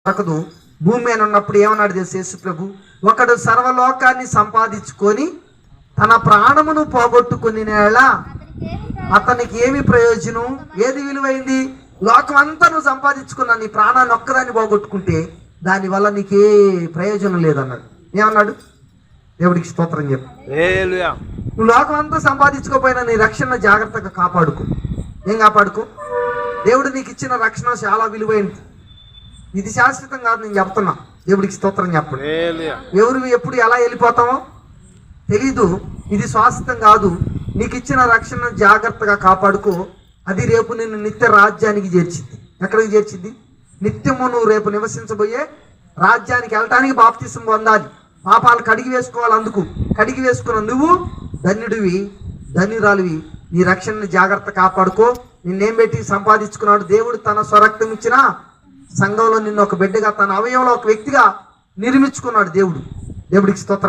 దొరకదు. భూమి మీద ఉన్నప్పుడు ఏమన్నాడు తెలుసు యేసు ప్రభు? ఒకడు సర్వలోకాన్ని సంపాదించుకొని తన ప్రాణమును పోగొట్టుకునేలా అతనికి ఏమి ప్రయోజనం? ఏది విలువైంది? లోకం అంతా నువ్వు సంపాదించుకున్నా నీ ప్రాణాన్ని ఒక్కదాన్ని పోగొట్టుకుంటే దానివల్ల నీకే ప్రయోజనం లేదన్నాడు. ఏమన్నాడు? దేవుడికి స్తోత్రం చెప్పు. నువ్వు లోకం అంతా సంపాదించుకోపోయినా నీ రక్షణ జాగ్రత్తగా కాపాడుకో. ఏం కాపాడుకో? దేవుడు నీకు ఇచ్చిన రక్షణ చాలా విలువైనది. ఇది శాశ్వతం కాదు, నేను చెప్తున్నా. దేవుడికి స్తోత్రం చెప్పండి. ఎవరు ఎప్పుడు ఎలా వెళ్ళిపోతామో తెలీదు. ఇది శాశ్వతం కాదు. నీకు ఇచ్చిన రక్షణ జాగ్రత్తగా కాపాడుకో. అది రేపు నిన్ను నిత్య రాజ్యానికి చేర్చింది. ఎక్కడికి చేర్చింది? నిత్యము నువ్వు రేపు నివసించబోయే రాజ్యానికి వెళ్ళటానికి బాప్తిసం పొందాలి. పాపాలు కడిగి వేసుకోవాలి. అందుకు కడిగి వేసుకున్న నువ్వు ధన్యుడివి, ధన్యురాలివి. నీ రక్షణని జాగ్రత్త కాపాడుకో. నిన్నేం పెట్టి సంపాదించుకున్నాడు? దేవుడు తన స్వరక్తం ఇచ్చిన సంఘంలో నిన్ను ఒక బిడ్డగా, తన అవయవంలో ఒక వ్యక్తిగా నిర్మించుకున్నాడు దేవుడు. దేవుడికి స్తోత్రం.